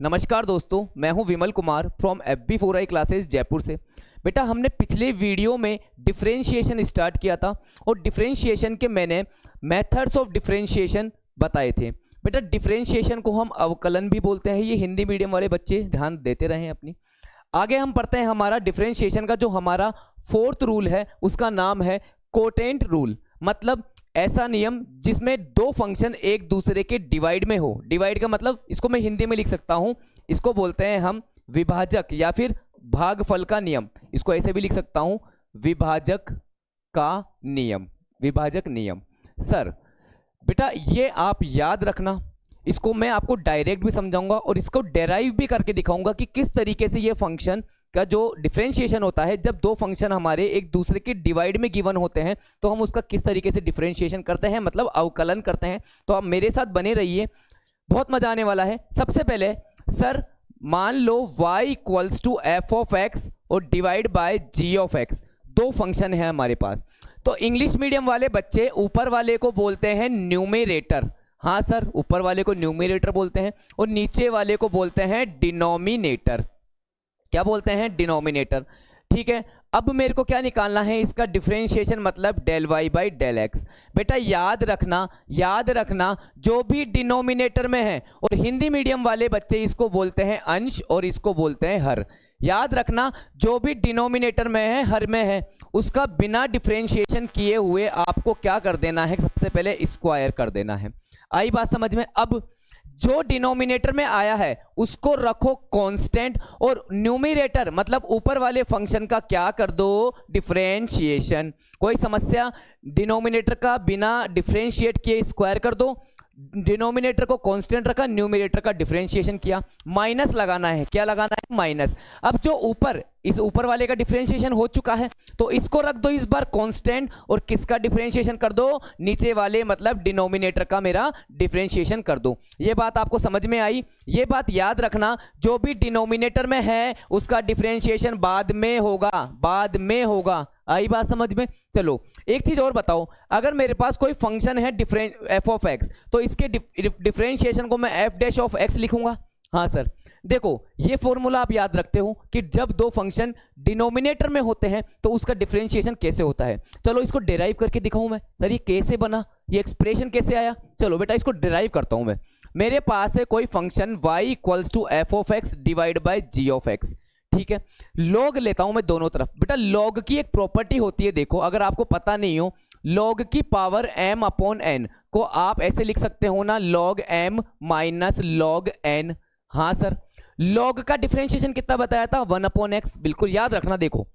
नमस्कार दोस्तों, मैं हूं Vimal Kumar from FB4i classes Jaipur से। बेटा हमने पिछले वीडियो में डिफरेंशिएशन स्टार्ट किया था और डिफरेंशिएशन के मैंने मेथड्स ऑफ डिफरेंशिएशन बताए थे। बेटा डिफरेंशिएशन को हम अवकलन भी बोलते हैं, ये हिंदी मीडियम वाले बच्चे ध्यान देते रहें अपनी। आगे हम पढ़ते हैं हमारा डिफरेंशिएशन का जो हमारा फोर्थ रूल है उसका नाम है कोटेंट रूल। मतलब ऐसा नियम जिसमें दो फंक्शन एक दूसरे के डिवाइड में हो। डिवाइड का मतलब इसको मैं हिंदी में लिख सकता हूं, इसको बोलते हैं हम विभाजक या फिर भागफल का नियम। इसको ऐसे भी लिख सकता हूं, विभाजक का नियम, विभाजक नियम। सर बेटा ये आप याद रखना, इसको मैं आपको डायरेक्ट भी समझाऊंगा और इसको डेराइव भी करके दिखाऊंगा कि किस तरीके से ये फंक्शन का जो डिफरेंशिएशन होता है, जब दो फंक्शन हमारे एक दूसरे के डिवाइड में गिवन होते हैं तो हम उसका किस तरीके से डिफरेंशिएशन करते हैं, मतलब अवकलन करते हैं। तो आप मेरे साथ बने रहिए, बहुत मजा आने वाला है। सबसे पहले सर मान लो y equals to F of X और divide by ji of X, दो फंक्शन है हमारे पास। तो इंग्लिश मीडियम वाले बच्चे ऊपर वाले को बोलते हैं न्यूमरेटर। हाँ सर, ऊपर वाले को न्यूमरेटर बोलते हैं और नीचे वाले को बोलते हैं डिनोमिनेटर। क्या बोलते हैं? डिनोमिनेटर। ठीक है, अब मेरे को क्या निकालना है, इसका डिफरेंशिएशन मतलब del Y by del x. बेटा याद रखना जो भी डिनोमिनेटर में है, और हिंदी मीडियम वाले बच्चे इसको बोलते हैं अंश और इसको बोलते हैं हर। याद रखना जो भी डिनोमिनेटर में है, हर में है, उसका बिना डिफरेंशिएशन किए हुए आपको क्या कर देना है, सबसे पहले स्क्वायर कर देना है। आई बात समझ में? अब जो डिनोमिनेटर में आया है उसको रखो कांस्टेंट और न्यूमरेटर मतलब ऊपर वाले फंक्शन का क्या कर दो, डिफरेंशिएशन। कोई समस्या? डिनोमिनेटर का बिना डिफरेंशिएट किए स्क्वायर कर दो, डिनोमिनेटर को कांस्टेंट रखा, न्यूमरेटर का डिफरेंशिएशन किया, माइनस लगाना है। क्या लगाना है? माइनस। अब जो ऊपर इस ऊपर वाले का डिफरेंशिएशन हो चुका है तो इसको रख दो इस बार कांस्टेंट और किसका डिफरेंशिएशन कर दो, नीचे वाले मतलब डिनोमिनेटर का मेरा डिफरेंशिएशन कर दो। ये बात आपको समझ में आई? ये बात याद रखना, जो भी डिनोमिनेटर में है उसका डिफरेंशिएशन बाद में होगा। आई बात समझ में? चलो एक चीज और बताओ, अगर मेरे पास कोई फंक्शन है एफ ऑफ एक्स तो इसके डिफरेंशिएशन को मैं एफ डैश ऑफ एक्स लिखूंगा। हाँ सर, देखो ये फॉर्मूला आप याद रखते हो कि जब दो फंक्शन डिनोमिनेटर में होते हैं तो उसका डिफरेंशिएशन कैसे होता है। चलो इसको डिराइव करके दिखाऊं मैं। सर ये कैसे बना, ये एक्सप्रेशन कैसे आया? चलो बेटा इसको डिराइव करता हूं मैं। मेरे पास है कोई function y equals to F of x divide by ji of x. ठीक है, लॉग लेता हूं मैं दोनों तरफ। बेटा लॉग की एक प्रॉपर्टी होती है, देखो अगर आपको पता नहीं हो, लॉग की पावर m अपॉन n को आप ऐसे लिख सकते हो ना, log m minus log n। हाँ सर, लॉग का डिफरेंशिएशन कितना बताया था? 1 अपॉन एक्स। बिल्कुल याद रखना। देखो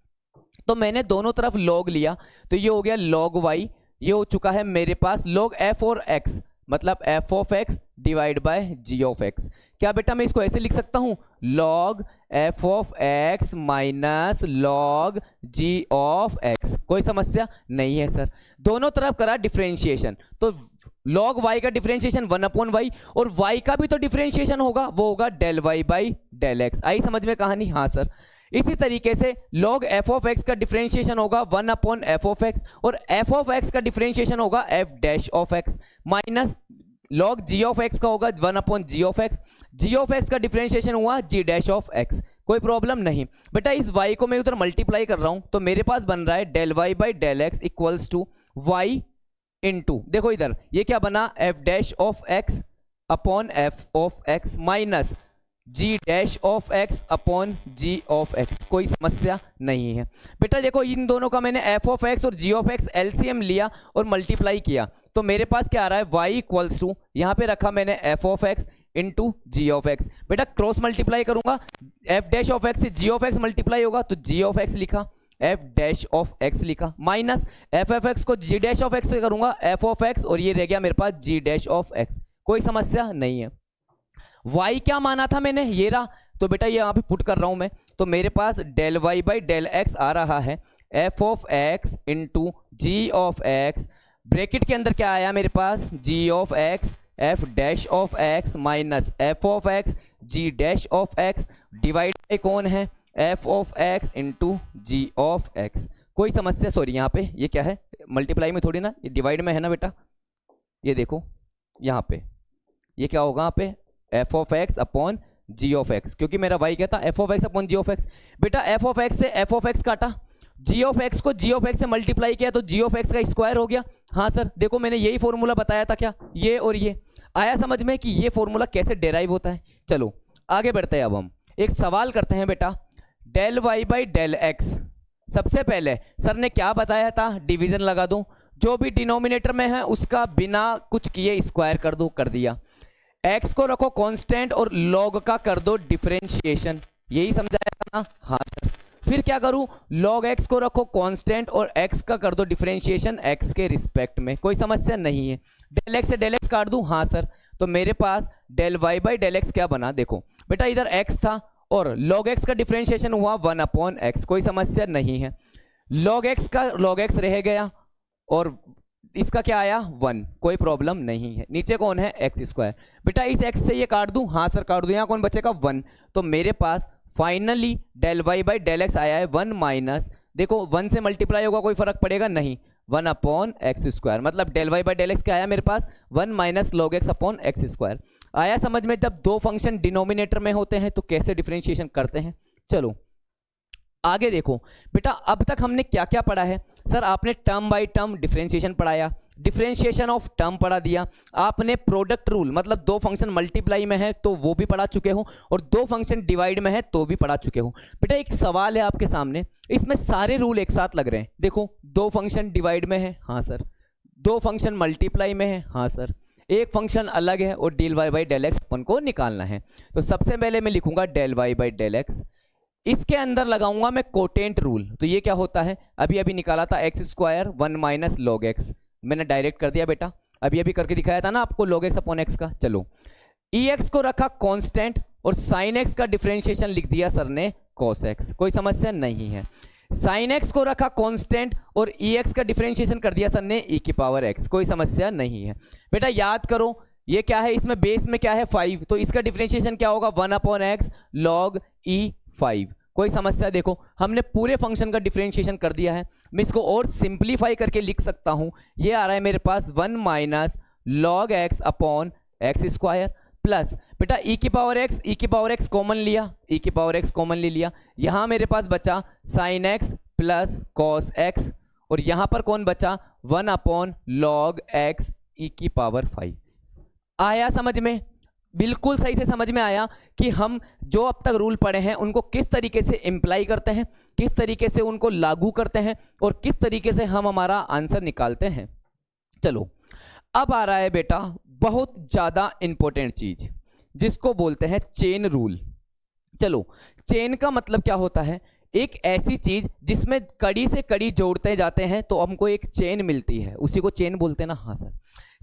तो मैंने दोनों तरफ लॉग लिया तो ये हो गया log y, ये हो चुका है मेरे पास log f और x मतलब f of x divide by g of x। क्या बेटा मैं इसको ऐसे लिख सकता हूं, log f of x minus log g of x। कोई समस्या नहीं है सर। दोनों तरफ करा डिफरेंशिएशन तो log y का डिफरेंशिएशन 1 अपॉन y और y का भी तो डिफरेंशिएशन होगा, वो होगा del y by del x। आई समझ में कहानी? हाँ सर। इसी तरीके से log f ऑफ x का डिफरेंशिएशन होगा 1 अपॉन f ऑफ x और f ऑफ x का डिफरेंशिएशन होगा f dash of x minus log g of x का होगा 1 upon g of x। g of x का डिफरेंशिएशन हुआ g डैश ऑफ x। कोई प्रॉब्लम नहीं। बेटा इस y को मैं उधर मल्टीप्लाई कर रहा हूं तो मेरे पास बन रहा है del y by del x equals to y into, देखो इधर ये क्या बना, f dash of x upon f of x minus g dash of x upon g of x। कोई समस्या नहीं है। बेटा देखो इन दोनों का मैंने f ऑफ x और g ऑफ x एलसीएम लिया और मल्टीप्लाई किया तो मेरे पास क्या आ रहा है, y इक्वल्स टू, यहाँ पे रखा मैंने f of x into ji of x. बेटा क्रॉस मल्टीप्लाई करूंगा, f डैश ऑफ x से g ऑफ x मल्टीप्लाई होगा तो g ऑफ x लिखा, f डैश ऑफ x लिखा, माइनस f ऑफ x को g डैश ऑफ x से करूंगा f ऑफ x और ये रह गया मेरे पास g डैश ऑफ x। कोई समस्या नहीं है। y क्या माना था मैंने, ये रहा, तो बेटा ये यहाँ पे पुट कर रहा हूं मैं तो मेरे पास del y by del x आ रहा है f of x into ji of x। Bracket के अंदर क्या आया मेरे पास, g of x f dash of x minus f of x g dash of x divide by कौन है, f of x into ji of x। कोई समस्या? सॉरी यहाँ पे ये क्या है, मल्टीप्लाई में थोड़ी ना, ये डिवाइड में है ना बेटा। ये देखो यहाँ पे ये क्या होगा, यहाँ पे f of x upon g of x, क्योंकि मेरा वाई क्या था, f of x upon g of x. बेटा एफ ऑफ एक्स से एफ ऑफ एक्स काटा, जी ऑफ एक्स को जी ऑफ एक्स से मल्टीप्लाई किया तो जी ऑफ एक्स का स्क्वायर हो गया। हाँ सर, देखो मैंने यही फॉर्मूला बताया था क्या, ये और ये आया समझ में कि ये फॉर्मूला कैसे डेराइव होता है। चलो आगे बढ़ते हैं, अब हम एक सवाल करते हैं बेटा, del Y by del x. सबसे पहले सर ने क्या बताया था, डिवीजन लगा दो, जो भी डिनोमिनेटर में है उसका बिना कुछ किए स्क्वायर कर दो, कर दिया। एक्स को रखो कांस्टेंट और लॉग का कर दो डिफरेंशिएशन, यही समझाया था ना। हाँ सर, फिर क्या करूं, लॉग एक्स को रखो कांस्टेंट और एक्स का कर दो डिफरेंशिएशन एक्स के रिस्पेक्ट में, कोई समस्या नहीं है। डेल एक्स से डेल एक्स काट दूं, हाँ सर, तो मेरे पास del Y by del x क्या बना, देखो बेटा इधर एक्स था और लॉग एक्स का डिफरेंशिएशन हुआ 1 अपॉन एक्स, कोई समस्या नहीं है। लॉग एक्स का लॉग एक्स रह गया और इसका क्या आया 1, कोई प्रॉब्लम नहीं है। नीचे कौन है, एक्स स्क्वायर। बेटा इस एक्स से ये काट दूं, हाँ सर काट दूं, यहाँ कौन बचेगा 1, तो मेरे पास finally del Y by del X आया है 1 माइनस, देखो 1 से मल्टीप्लाई होगा कोई फर्क पड़ेगा नहीं, 1 अपॉन एक्स स्क्वायर, मतलब del Y by del x क्या आया मेरे पास 1 minus log x upon x square. आया समझ में, जब दो फंक्शन डिनोमिनेटर में होते हैं तो कैसे डिफरेंशिएशन करते हैं। चलो आगे देखो बेटा, अब तक हमने क्या क्या पढ़ा है। सर आपने टर्म बाय टर्म डिफरेंशिएशन पढ़ाया, डिफरेंशिएशन ऑफ टर्म पढ़ा दिया, आपने प्रोडक्ट रूल मतलब दो फंक्शन मल्टीप्लाई में है तो वो भी पढ़ा चुके हो और दो फंक्शन डिवाइड में है तो भी पढ़ा चुके हो। बेटा एक सवाल है आपके सामने, इसमें सारे रूल एक साथ लग रहे हैं। देखो दो फंक्शन डिवाइड में है, हाँ सर, दो फंक्शन मल्टीप्लाई में है, हाँ सर, एक फंक्शन अलग है और del Y by del X अपन को निकालना है। तो सबसे पहले मैं लिखूंगा del Y by del X, इसके अंदर लगाऊंगा मैं कोटेंट रूल। तो ये क्या होता है, अभी अभी निकाला था x square 1 minus log x, मैंने डायरेक्ट कर दिया बेटा, अभी अभी करके दिखाया था ना आपको लॉग एक्स अपॉन एक्स का। चलो ई एक्स को रखा कांस्टेंट और साइन एक्स का डिफरेंशिएशन लिख दिया सर ने कॉस एक्स, कोई समस्या नहीं है। साइन एक्स को रखा कांस्टेंट और ई एक्स का डिफरेंशिएशन कर दिया सर ने ई की पावर एक्स, कोई समस्या नहीं है। बेटा याद करो ये क्या है, इसमें बेस में क्या है 5, तो इसका डिफरेंशिएशन क्या होगा 1 अपॉन एक्स लॉग ई 5, कोई समस्या। देखो हमने पूरे फंक्शन का डिफरेंशिएशन कर दिया है, मैं इसको और सिंपलीफाई करके लिख सकता हूं, ये आ रहा है मेरे पास 1 minus log x upon x square plus बेटा ई की पावर एक्स कॉमन लिया, ई की पावर एक्स कॉमन ले लिया, यहां मेरे पास बचा sign x plus cos x और यहां पर कौन बचा 1 अपॉन लॉग एक्स ई की पावर 5। आया समझ में, बिल्कुल सही से समझ में आया कि हम जो अब तक रूल पढ़े हैं उनको किस तरीके से इम्प्लाई करते हैं, किस तरीके से उनको लागू करते हैं और किस तरीके से हम हमारा आंसर निकालते हैं। चलो अब आ रहा है बेटा बहुत ज़्यादा इंपॉर्टेंट चीज जिसको बोलते हैं चेन रूल। चलो चेन का मतलब क्या होता है, एक ऐसी चीज जिसमें कड़ी से कड़ी जोड़ते जाते हैं तो हमको एक चेन मिलती है, उसी को चेन बोलते हैं ना। हाँ सर,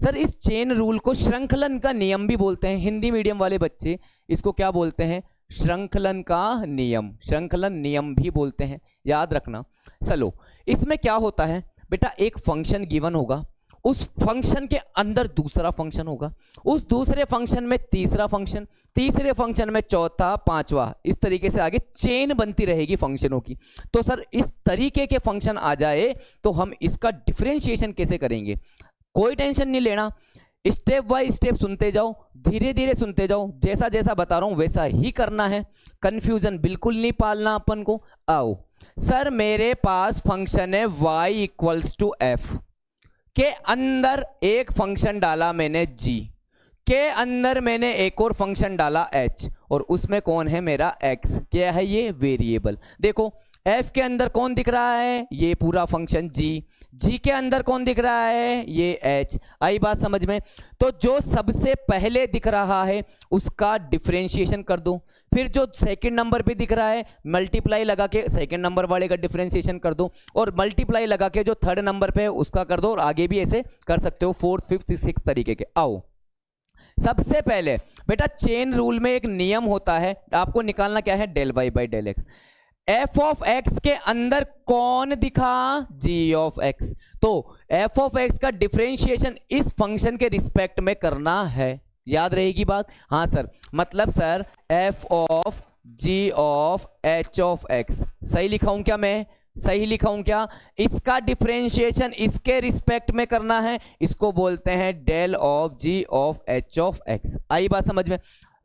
सर इस चेन रूल को श्रृंखलन का नियम भी बोलते हैं, हिंदी मीडियम वाले बच्चे इसको क्या बोलते हैं, श्रृंखलन का नियम, श्रृंखलन नियम भी बोलते हैं, याद रखना। चलो इसमें क्या होता है बेटा, एक फंक्शन गिवन होगा, उस फंक्शन के अंदर दूसरा फंक्शन होगा, उस दूसरे फंक्शन में तीसरा फंक्शन, तीसरे फंक्शन में चौथा, पांचवा, इस तरीके से आगे चेन बनती रहेगी फंक्शनों की। तो सर इस तरीके के फंक्शन आ जाए तो हम इसका डिफरेंशिएशन कैसे करेंगे, कोई टेंशन नहीं लेना, स्टेप बाय स्टेप सुनते जाओ, धीरे धीरे सुनते जाओ, जैसा जैसा बता रहा हूं वैसा ही करना है, कंफ्यूजन बिल्कुल नहीं पालना अपन को। आओ सर मेरे पास फंक्शन है y इक्वल्स टू एफ, के अंदर एक फंक्शन डाला मैंने g, के अंदर मैंने एक और फंक्शन डाला h और उसमें कौन है मेरा x, क्या है ये वेरिएबल। देखो f के अंदर कौन दिख रहा है, ये पूरा फंक्शन g के अंदर कौन दिख रहा है, ये h। आई बात समझ में, तो जो सबसे पहले दिख रहा है उसका डिफरेंशिएशन कर दो, फिर जो सेकंड नंबर पे दिख रहा है मल्टीप्लाई लगा के सेकंड नंबर वाले का डिफरेंशिएशन कर दो और मल्टीप्लाई लगा के जो थर्ड नंबर पे है उसका कर दो और आगे भी ऐसे कर सकते हो, फोर्थ फिफ्थ सिक्स तरीके के। आओ सबसे पहले बेटा चेन रूल में एक नियम होता है, आपको निकालना क्या है, del Y by del x. F of x के अंदर कौन दिखा, जी ऑफ एक्स, तो एफ ऑफ एक्स का डिफरेंशिएशन इस फंक्शन के रिस्पेक्ट में करना है, याद रहेगी बात। हाँ सर, मतलब sir f of ji of H of x, सही लिखा हूं क्या मैं, सही लिखा हूं क्या, इसका डिफरेंशिएशन इसके रिस्पेक्ट में करना है, इसको बोलते हैं del of ji of H of X. आई बात समझ में,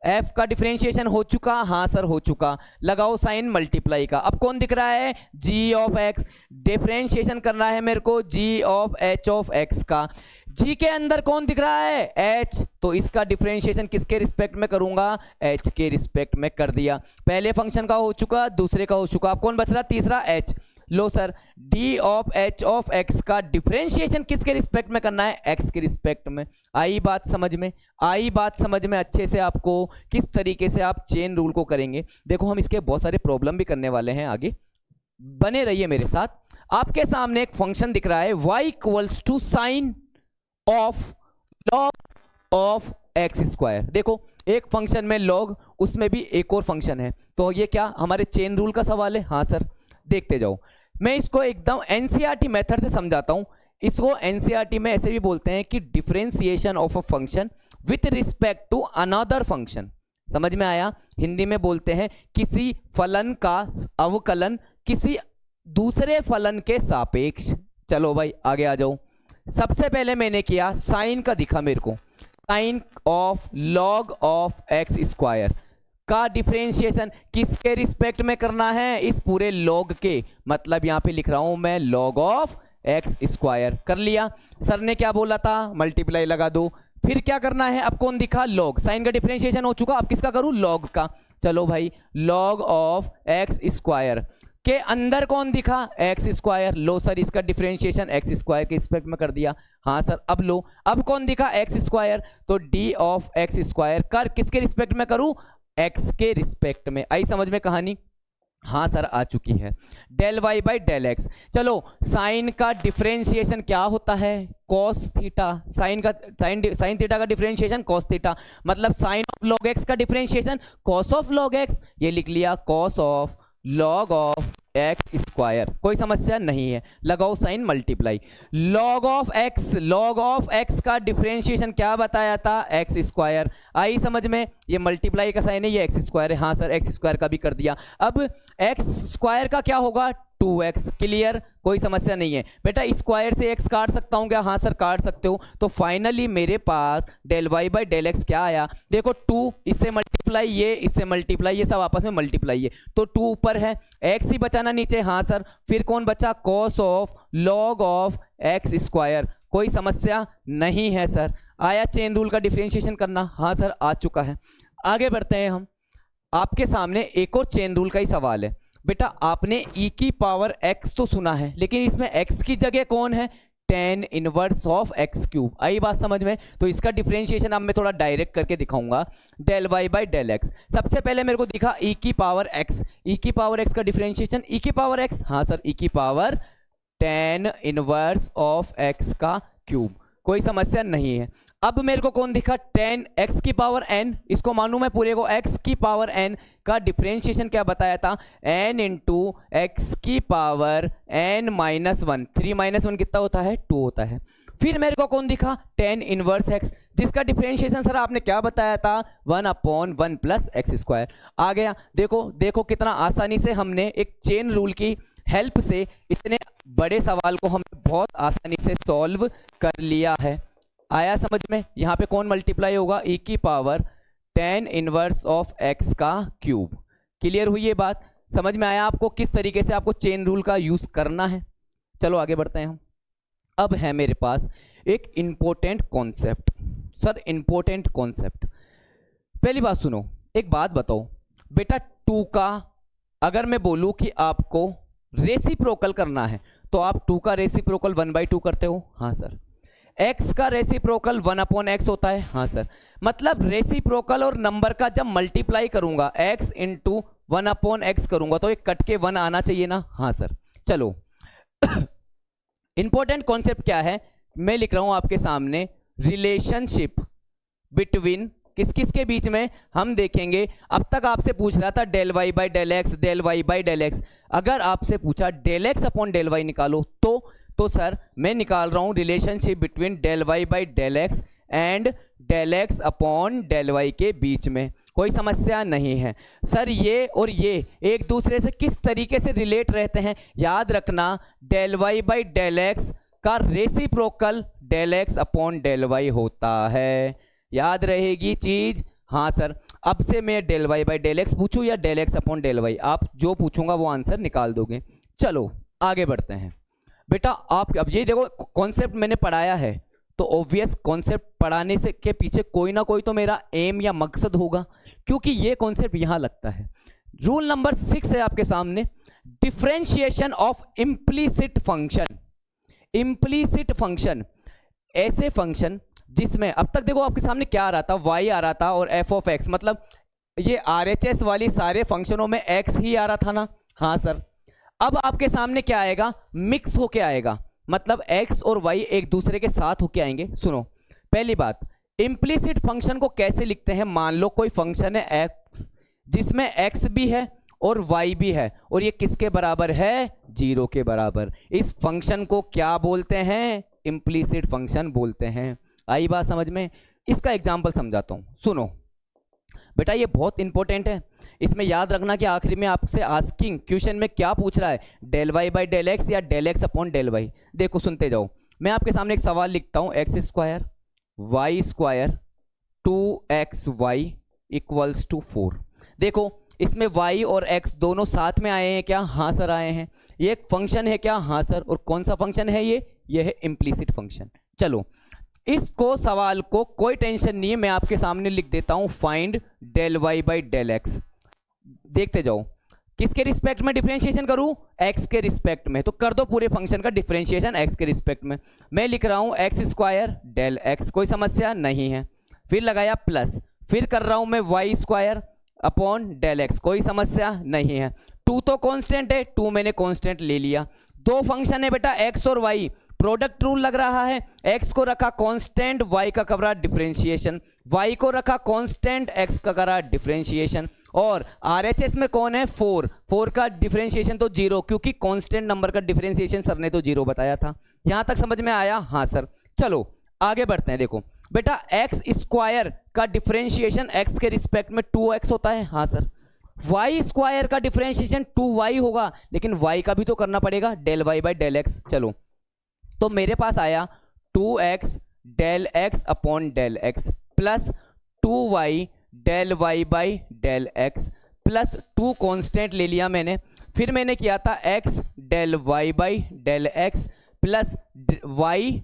एफ का डिफरेंशिएशन हो चुका, हाँ सर हो चुका। लगाओ साइन मल्टीप्लाई का। अब कौन दिख रहा है, जी ऑफ एक्स। डिफरेंशिएशन करना है मेरे को g of H of x का। जी के अंदर कौन दिख रहा है, एच, तो इसका डिफरेंशिएशन किसके रिस्पेक्ट में करूंगा, एच के रिस्पेक्ट में कर दिया। पहले फंक्शन का हो चुका, दूसरे का हो चुका, अब कौन बच रहा, तीसरा H. Low sir, D of H of x का डिफरेंशिएशन किसके रिस्पेक्ट में करना है, एक्स के रिस्पेक्ट में। आई बात समझ में, आई बात समझ में अच्छे से आपको किस तरीके से आप चेन रूल को करेंगे। देखो हम इसके बहुत सारे प्रॉब्लम भी करने वाले हैं आगे, बने रहिए मेरे साथ। आपके सामने एक फंक्शन दिख रहा है y equals to sine of log of x square. देखो एक फंक्शन में लॉग, उसमें भी एक और फंक्शन है, तो ये क्या हमारे चेन रूल का सवाल है, हाँ सर। देखते जाओ, मैं इसको एकदम एनसीईआरटी मेथड से समझाता हूं। इसको एनसीईआरटी में ऐसे भी बोलते हैं कि differentiation of a function with respect to another function. समझ में आया, हिंदी में बोलते हैं किसी फलन का अवकलन किसी दूसरे फलन के सापेक्ष। चलो भाई आगे आ जाओ। सबसे पहले मैंने किया साइन का, दिखा मेरे को sine of log of x square का डिफरेंशिएशन किसके रिस्पेक्ट में करना है, इस पूरे लॉग के, मतलब यहां पे लिख रहा हूं मैं लॉग ऑफ एक्स स्क्वायर। कर लिया। सर ने क्या बोला था, मल्टीप्लाई लगा दो। फिर क्या करना है, अब कौन दिखा, लॉग। साइन का डिफरेंशिएशन हो चुका, अब किसका करूं, लॉग का। चलो भाई, लॉग ऑफ एक्स स्क्वायर के अंदर कौन दिखा, एक्स स्क्वायर। लो सर, इसका डिफरेंशिएशन एक्स स्क्वायर के रिस्पेक्ट में कर दिया, हाँ सर। अब लो, अब कौन दिखा, एक्स स्क्वायर, तो डी ऑफ एक्स स्क्वायर कर किसके रिस्पेक्ट में करूं, एक्स के रिस्पेक्ट में। आई समझ में कहानी, हाँ सर आ चुकी है। Del Y by del x. चलो साइन का डिफरेंशिएशन क्या होता है, कॉस थीटा। साइन थीटा का डिफरेंशिएशन कॉस थीटा, मतलब साइन ऑफ लॉग एक्स का differentiation cos of log x. ये लिख लिया cos of log of x square. कोई समस्या नहीं है, लगाओ sine multiply. Log of x का डिफरेंशिएशन क्या बताया था, एक्स स्क्वायर। आई समझ में, ये मल्टीप्लाई का साइन है, ये एक्स स्क्वायर है, हाँ सर एक्स स्क्वायर का भी कर दिया। अब एक्स स्क्वायर का क्या होगा, 2x। क्लियर, कोई समस्या नहीं है बेटा। स्क्वायर से x काट सकता हूं क्या, हाँ सर काट सकते हो। तो फाइनली मेरे पास del Y by del x क्या आया, देखो 2 इससे मल्टीप्लाई, ये इससे मल्टीप्लाई, ये सब आपस में मल्टीप्लाई है, तो 2 ऊपर है, x ही बचाना नीचे, हाँ सर। फिर कौन बचा, cos of log of x square. कोई समस्या नहीं है सर। आया चेन रूल का डिफरेंशिएशन करना, हाँ सर आ चुका है। आगे बढ़ते हैं हम। आपके सामने एक और चेन रूल का ही सवाल है। बेटा आपने e की पावर x तो सुना है, लेकिन इसमें x की जगह कौन है, tan inverse of x cube. आई बात समझ में। तो इसका डिफरेंशिएशन अब मैं थोड़ा डायरेक्ट करके दिखाऊंगा, del y by del x. सबसे पहले मेरे को दिखा e की पावर x, e की पावर x का डिफरेंशिएशन, e की पावर x, हाँ सर e की power tan inverse of x का क्यूब। कोई समस्या नहीं है। अब मेरे को कौन दिखा, tan x की पावर n, इसको मानूं मैं पूरे को x की पावर n का डिफरेंशिएशन क्या बताया था, n इंटू एक्स की पावर n माइनस 1। 3 माइनस 1 कितना होता है, 2 होता है। फिर मेरे को कौन दिखा, tan इनवर्स x, जिसका डिफरेंशिएशन सर आपने क्या बताया था, 1/1 प्लस एक्स स्क्वायर। आ गया। देखो कितना आसानी से हमने एक चेन रूल की हेल्प से इतने बड़े सवाल को हमने बहुत आसानी से सॉल्व कर लिया है। आया समझ में। यहाँ पे कौन मल्टीप्लाई होगा, e की power tan inverse of x का क्यूब। क्लियर हुई ये बात, समझ में आया आपको किस तरीके से आपको चेन रूल का यूज करना है। चलो आगे बढ़ते हैं हम। अब है मेरे पास एक important concept. Sir important concept, पहली बात सुनो, एक बात बताओ बेटा, 2 का अगर मैं बोलूं कि आपको रेसिप्रोकल करना है, तो आप 2 का रेसिप्रोकल 1/2 करते हो, हाँ सर। x का रेसिप्रोकल 1/x होता है, हाँ सर। मतलब रेसिप्रोकल और नंबर का जब मल्टीप्लाई करूंगा, x इंटू 1/x करूंगा, तो एक कट के 1 आना चाहिए ना, हाँ सर। चलो इंपॉर्टेंट कॉन्सेप्ट क्या है, मैं लिख रहा हूं आपके सामने, रिलेशनशिप बिटवीन किस किस के बीच में, हम देखेंगे। अब तक आपसे पूछ रहा था del Y by del x, del Y by del x. अगर आपसे पूछा del x upon del y निकालो, तो सर मैं निकाल रहा हूं relationship between del Y by del x and del x upon del y के बीच में। कोई समस्या नहीं है सर। ये और ये एक दूसरे से किस तरीके से रिलेट रहते हैं, याद रखना, del Y by del X का reciprocal del x upon del Y होता है। याद रहेगी चीज, हाँ सर। अब से मैं del Y by del x पूछूं या del x upon del y, आप जो पूछूंगा वो आंसर निकाल दोगे। चलो आगे बढ़ते हैं बेटा। आप अब ये देखो कॉन्सेप्ट मैंने पढ़ाया है, तो ऑब्वियस कॉन्सेप्ट पढ़ाने से के पीछे कोई ना कोई तो मेरा एम या मकसद होगा, क्योंकि ये कॉन्सेप्ट यहां लगता है। रूल नंबर 6 है आपके सामने, differentiation of implicit function. Implicit function ऐसे फंक्शन जिसमें अब तक देखो आपके सामने क्या आ रहा था, y आ रहा था और f ऑफ x, मतलब ये RHS वाली सारे फंक्शनों में x ही आ रहा था ना। हाँ सर। अब आपके सामने क्या आएगा, मिक्स होके आएगा, मतलब x और y एक दूसरे के साथ होके आएंगे। सुनो पहली बात, इम्प्लीसिट फंक्शन को कैसे लिखते हैं। मान लो कोई फंक्शन है x जिसमें x भी है और y भी है, और ये किसके बराबर है, 0 के बराबर। इस फंक्शन को क्या बोलते हैं, इम्प्लीसिट फंक्शन बोलते हैं। आई बात समझ में। इसका एग्जाम्पल समझाता हूं, सुनो बेटा, ये बहुत इंपॉर्टेंट है। इसमें याद रखना कि आखिरी में आपसे आस्किंग क्वेश्चन में क्या पूछ रहा है, del Y by del X या del x upon del Y. देखो सुनते जाओ, मैं आपके सामने एक सवाल लिखता हूं, x square y square 2xy equals to 4। देखो इसमें y और x दोनों साथ में आए हैं क्या, हाँ सर आए हैं। ये एक फंक्शन है क्या, हाँ सर। और कौन सा फंक्शन है ये है इम्प्लीसिट फंक्शन। चलो इसको सवाल को कोई टेंशन नहीं है, मैं आपके सामने लिख देता हूं, find del Y by del x. देखते जाओ किसके रिस्पेक्ट में डिफरेंशिएशन करूं, x के रिस्पेक्ट में। तो कर दो पूरे फंक्शन का डिफरेंशिएशन x के रिस्पेक्ट में। मैं लिख रहा हूं एक्स स्क्वायर डेल एक्स, कोई समस्या नहीं है। फिर लगाया प्लस, फिर कर रहा हूं मैं y square upon del x, कोई समस्या नहीं है। 2 तो कांस्टेंट है, 2 मैंने कांस्टेंट ले लिया। दो फंक्शन है बेटा x और y, प्रोडक्ट रूल लग रहा है। x को रखा कांस्टेंट, y का करा डिफरेंशिएशन, y को रखा कांस्टेंट, x का करा डिफरेंशिएशन। और RHS में कौन है, 4 का डिफरेंशिएशन तो 0, क्योंकि कांस्टेंट नंबर का डिफरेंशिएशन सर ने तो 0 बताया था। यहां तक समझ में आया, हाँ सर। चलो आगे बढ़ते हैं। देखो बेटा एक्स स्क्वायर का डिफरेंशिएशन x के रिस्पेक्ट में 2x होता है, हाँ सर। y स्क्वायर का डिफरेंशिएशन 2y होगा, लेकिन y का भी तो करना पड़ेगा, del Y by del x. चलो तो मेरे पास आया 2x del x upon del x plus 2y del Y by del x plus 2 constant ले लिया मैंने। फिर मैंने किया था x del Y by del x plus y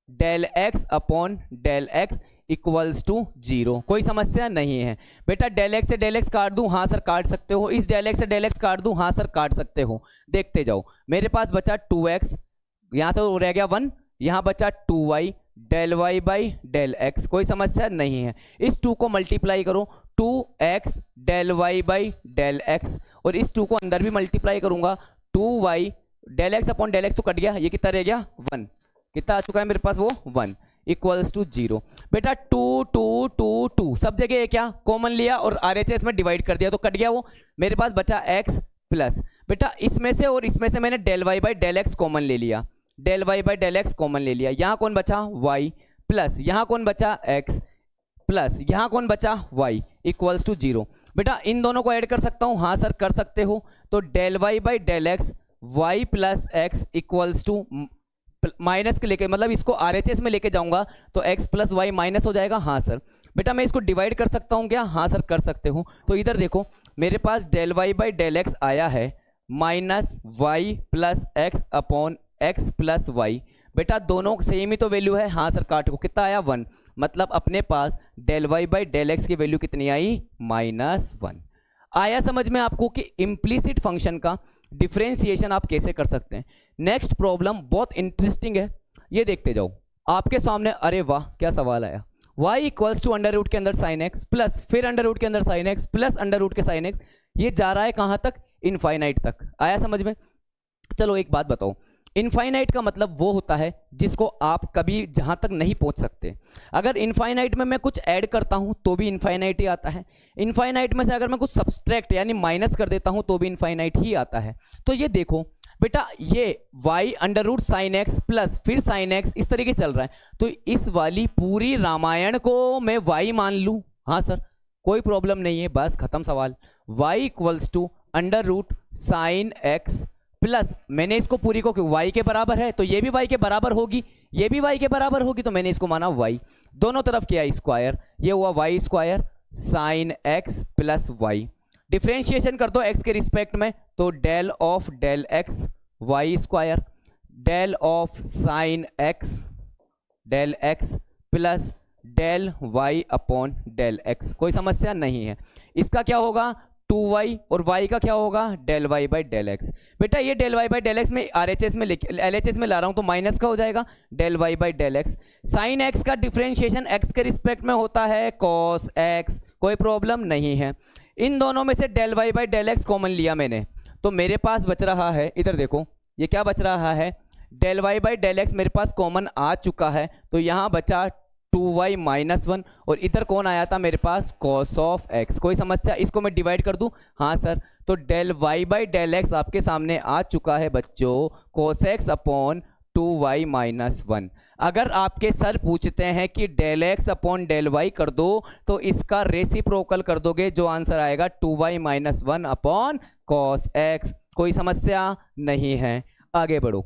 del x upon del x equals to 0, कोई समस्या नहीं है। बेटा डेल एक्स से डेल एक्स काट दूं, हाँ सर काट सकते हो। इस डेल एक्स से डेल एक्स काट दूं, हाँ सर काट सकते हो। देखते जाओ, मेरे पास बचा 2x, यहाँ तो रह गया 1, यहाँ बचा 2y del Y by del x, कोई समस्या नहीं है। इस 2 को मल्टीप्लाई करो, 2x del Y by del x, और इस 2 को अंदर भी मल्टीप्लाई करूंगा, 2y del x upon del x तो कट गया, ये कितना रह गया 1, कितना आ चुका है मेरे पास वो 1 इक्वल्स टू 0। बेटा 2 2 2 2 सब जगह है क्या, कॉमन लिया और RHS में डिवाइड कर दिया तो कट गया वो। मेरे पास बचा x प्लस, बेटा इसमें से और इसमें से मैंने del Y by del x common ले लिया, del Y by del x common ले लिया। यहाँ कौन बचा y प्लस, यहाँ कौन बचा x प्लस, यहाँ कौन बचा y इक्वल्स टू 0। बेटा इन दोनों को ऐड कर सकता हूँ, हाँ सर कर सकते हो। तो del Y by del x y plus x equals to minus के लेके, मतलब इसको RHS में लेके जाऊंगा तो x प्लस वाई माइनस हो जाएगा, हाँ सर। बेटा मैं इसको डिवाइड कर सकता हूँ क्या, हाँ सर कर सकते हो। तो इधर देखो मेरे पास del Y by del X आया है minus Y plus X upon X plus Y. बेटा दोनों सेम ही तो वैल्यू है, हाँ सर काट को, कितना आया 1, मतलब अपने पास del Y by del x की वैल्यू कितनी आई, -1। आया समझ में आपको कि इम्प्लीसिट फंक्शन का डिफरेंशिएशन आप कैसे कर सकते हैं। नेक्स्ट प्रॉब्लम बहुत इंटरेस्टिंग है, ये देखते जाओ आपके सामने। अरे वाह क्या सवाल आया, y equals to under root के अंदर साइन एक्स प्लस फिर अंडर रूट के अंदर sine x plus under root के साइन एक्स। ये जा रहा है कहाँ तक, इनफाइनाइट तक। आया समझ में। चलो एक बात बताओ, इनफाइनाइट का मतलब वो होता है जिसको आप कभी जहां तक नहीं पहुंच सकते। अगर इनफाइनाइट में मैं कुछ ऐड करता हूं तो भी इनफाइनाइट ही आता है, इनफाइनाइट में से अगर मैं कुछ सब्सट्रैक्ट यानी माइनस कर देता हूं तो भी इनफाइनाइट ही आता है। तो ये देखो बेटा ये y under root sine x plus फिर साइन एक्स इस तरीके चल रहा है, तो इस वाली पूरी रामायण को मैं y मान लूं, हाँ सर कोई प्रॉब्लम नहीं है, बस खत्म सवाल। y equals to under root sine x plus मैंने इसको पूरी को y के बराबर है तो ये भी y के बराबर होगी, ये भी y के बराबर होगी, तो मैंने इसको माना y। दोनों तरफ किया स्क्वायर, ये हुआ y square sine x plus y. Differentiation कर दो एक्स के रिस्पेक्ट में, तो del of del x y square, del of sine x del x plus del y upon del x. कोई समस्या नहीं है। इसका क्या होगा 2y और y का क्या होगा del Y by del x. बेटा ये del Y by del x में RHS में LHS में ला रहा हूं तो माइनस का हो जाएगा del Y by del x. Sine x का डिफरेंशिएशन एक्स के रिस्पेक्ट में होता है कॉस एक्स, कोई प्रॉब्लम नहीं है। इन दोनों में से del Y by del x common लिया मैंने, तो मेरे पास बच रहा है, इधर देखो ये क्या बच रहा है, del Y by del x मेरे पास कॉमन आ चुका है, तो यहाँ बचा 2y माइनस 1 और इधर कौन आया था मेरे पास cos ऑफ x। कोई समस्या, इसको मैं डिवाइड कर दूं, हाँ सर, तो del y by del x आपके सामने आ चुका है बच्चों cos x upon 2y minus 1। अगर आपके सर पूछते हैं कि del x upon del y कर दो तो इसका रेसिप्रोकल कर दोगे, जो आंसर आएगा 2y minus 1 upon cos x। कोई समस्या नहीं है। आगे बढ़ो,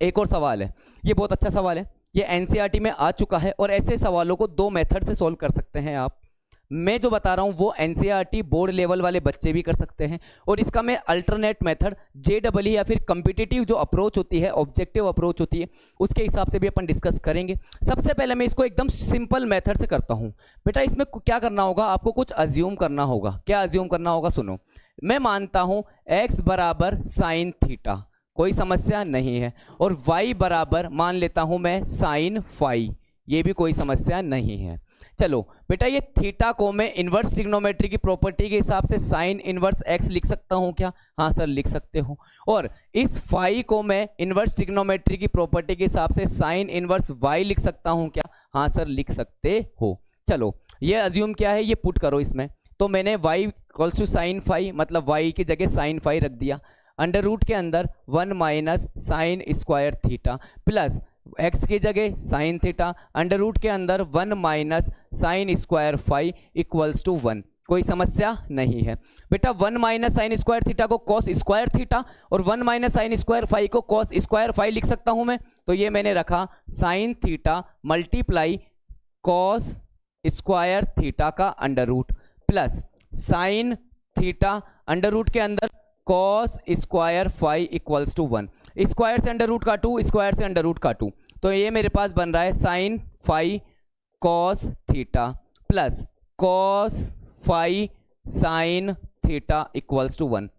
एक और सवाल है, ये बहुत अच्छा सवाल है, ये एनसीईआरटी में आ चुका है और ऐसे सवालों को दो मेथड से सॉल्व कर सकते हैं आप। मैं जो बता रहा हूं वो एनसीईआरटी बोर्ड लेवल वाले बच्चे भी कर सकते हैं, और इसका मैं अल्टरनेट मेथड JEE या फिर कम्पिटिटिव जो अप्रोच होती है, ऑब्जेक्टिव अप्रोच होती है, उसके हिसाब से भी अपन डिस्कस करेंगे। सबसे पहले मैं इसको एकदम सिंपल मेथड से करता हूं। बेटा इसमें क्या करना होगा, आपको कुछ अज्यूम करना होगा। क्या अज्यूम करना होगा, सुनो। मैं मानता हूं x बराबर साइन थीटा, कोई समस्या नहीं है, और y बराबर मान लेता हूं मैं साइन फाई, ये भी कोई समस्या नहीं है। चलो बेटा ये थीटा को मैं इन्वर्स ट्रिग्नोमेट्री की प्रॉपर्टी के हिसाब से साइन इन्वर्स x लिख सकता हूं क्या, हाँ सर लिख सकते हो। और इस फाई को मैं इन्वर्स ट्रिग्नोमेट्री की प्रॉपर्टी के हिसाब से साइन इन्वर्स y लिख सकता हूं क्या, हाँ सर लिख सकते हो। चलो ये अज्यूम क्या है, ये पुट करो इसमें, तो मैंने y equals to sine phi, मतलब y की जगह साइन फाई रख दिया, अंडर रूट के अंदर 1 minus sine square theta plus x की जगह साइन थीटा, अंडर रूट के अंदर 1 minus sine square phi equals to 1। कोई समस्या नहीं है। बेटा 1 माइनस साइन स्क्वायर थीटा को कॉस स्क्वायर थीटा और 1 माइनस साइन स्क्वायर फाई को कॉस स्क्वायर फाई लिख सकता हूं मैं, तो ये मैंने रखा sine theta multiply cos square theta का under root plus sine theta under root के अंदर cos square phi equals to 1। Square से अंडर रूट काटू, स्क्वायर से अंडर रूट काटू, तो ये मेरे पास बन रहा है sine phi cos theta plus cos phi sine theta equals to 1।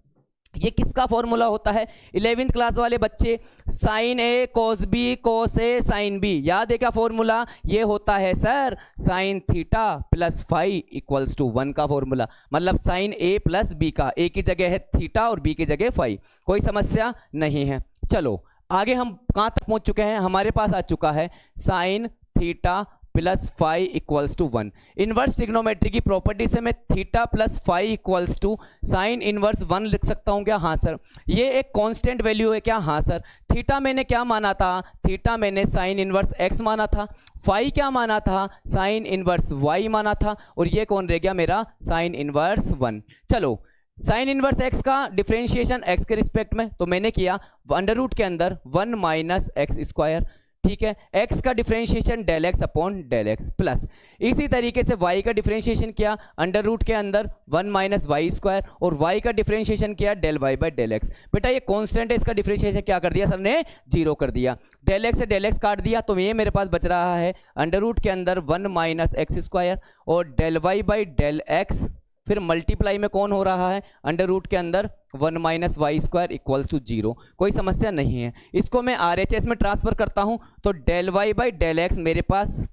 ये किसका फॉर्मूला होता है 11th क्लास वाले बच्चे, sine A cos B cos A sine B, याद है क्या फॉर्मूला, ये होता है sir sine theta plus phi equals to 1 का फॉर्मूला, मतलब साइन ए प्लस बी का, ए की जगह है थीटा और बी की जगह फाई। कोई समस्या नहीं है। चलो आगे हम कहां तक पहुंच चुके हैं, हमारे पास आ चुका है sine theta plus phi equals to 1। Inverse trigonometry की प्रॉपर्टी से मैं theta plus phi equals to sine inverse 1 लिख सकता हूं क्या, हाँ सर। ये एक कांस्टेंट वैल्यू है क्या, हाँ सर। थीटा मैंने क्या माना था, थीटा मैंने साइन इनवर्स x माना था, फाई क्या माना था, साइन इनवर्स y माना था, और ये कौन रह गया मेरा साइन इनवर्स 1। चलो साइन इनवर्स x का डिफरेंशिएशन x के रिस्पेक्ट में, तो मैंने किया अंडर रूट के अंदर 1 माइनस एक्स स्क्वायर, ठीक है, x का differentiation del x upon del x plus इसी तरीके से y का डिफरेंशिएशन किया अंडर रूट के अंदर 1 माइनस वाई स्क्वायर, और y का डिफरेंशिएशन किया del Y by del x. बेटा ये कांस्टेंट है, इसका डिफरेंशिएशन क्या कर दिया सर ने, 0 कर दिया, डेल एक्स से डेल एक्स काट दिया, तो ये मेरे पास बच रहा है अंडर रूट के अंदर 1 माइनस एक्स स्क्वायर और del Y by del x, फिर मल्टीप्लाई में कौन हो रहा है अंडर रूट के अंदर 1 minus y square equals to 0। कोई समस्या नहीं है। इसको मैं RHS में ट्रांसफर करता हूं तो del Y by del x मेरे पास,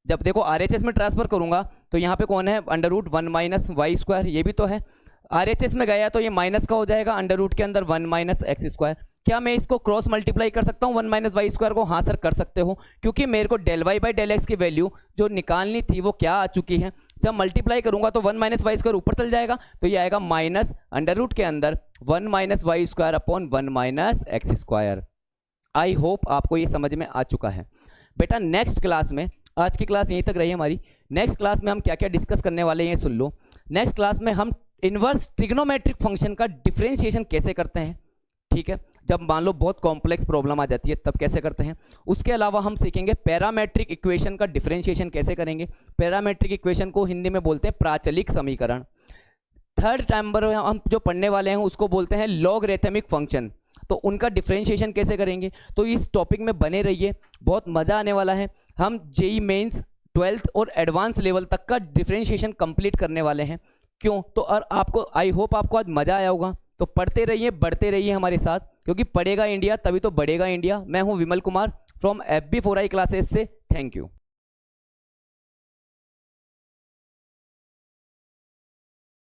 जब देखो RHS में ट्रांसफर करूंगा तो यहाँ पे कौन है under root 1 minus y square, ये भी तो है, RHS में गया तो ये माइनस का हो जाएगा अंडर रूट के अंदर 1 माइनस एक्स स्क्वायर। क्या मैं इसको क्रॉस मल्टीप्लाई कर सकता हूँ 1 माइनस वाई स्क्वायर को, हाँ सर कर सकते हो, क्योंकि मेरे को del Y by del x की वैल्यू जो निकालनी थी वो क्या आ चुकी है, जब मल्टीप्लाई करूंगा तो 1 माइनस वाई स्क्वायर ऊपर चल जाएगा, तो ये आएगा माइनस अंडर रूट के अंदर 1 minus y square upon 1 minus x square. I hope आपको ये समझ में आ चुका है। बेटा नेक्स्ट क्लास में, आज की क्लास यहीं तक रही हमारी, नेक्स्ट क्लास में हम क्या क्या डिस्कस करने वाले हैं सुन लो। नेक्स्ट क्लास में हम इनवर्स ट्रिग्नोमेट्रिक फंक्शन का डिफरेंशिएशन कैसे करते हैं, ठीक है। जब मान लो बहुत कॉम्प्लेक्स प्रॉब्लम आ जाती है तब कैसे करते हैं। उसके अलावा हम सीखेंगे पैरामेट्रिक इक्वेशन का डिफरेंशिएशन कैसे करेंगे। पैरामेट्रिक इक्वेशन को हिंदी में बोलते हैं प्राचलिक समीकरण। थर्ड नंबर हम जो पढ़ने वाले हैं उसको बोलते हैं लॉगरिथमिक फंक्शन, तो उनका डिफरेंशिएशन कैसे करेंगे। तो इस टॉपिक में बने रहिए, बहुत मज़ा आने वाला है। हम जेई मेंस 12th और एडवांस लेवल तक का डिफरेंशिएशन कंप्लीट करने वाले हैं। क्यों, तो और आपको आई होप आपको आज मज़ा आया होगा। तो पढ़ते रहिए, बढ़ते रहिए हमारे साथ, क्योंकि पढ़ेगा इंडिया तभी तो बढ़ेगा इंडिया। मैं हूं Vimal Kumar from FB4I classes से। Thank you.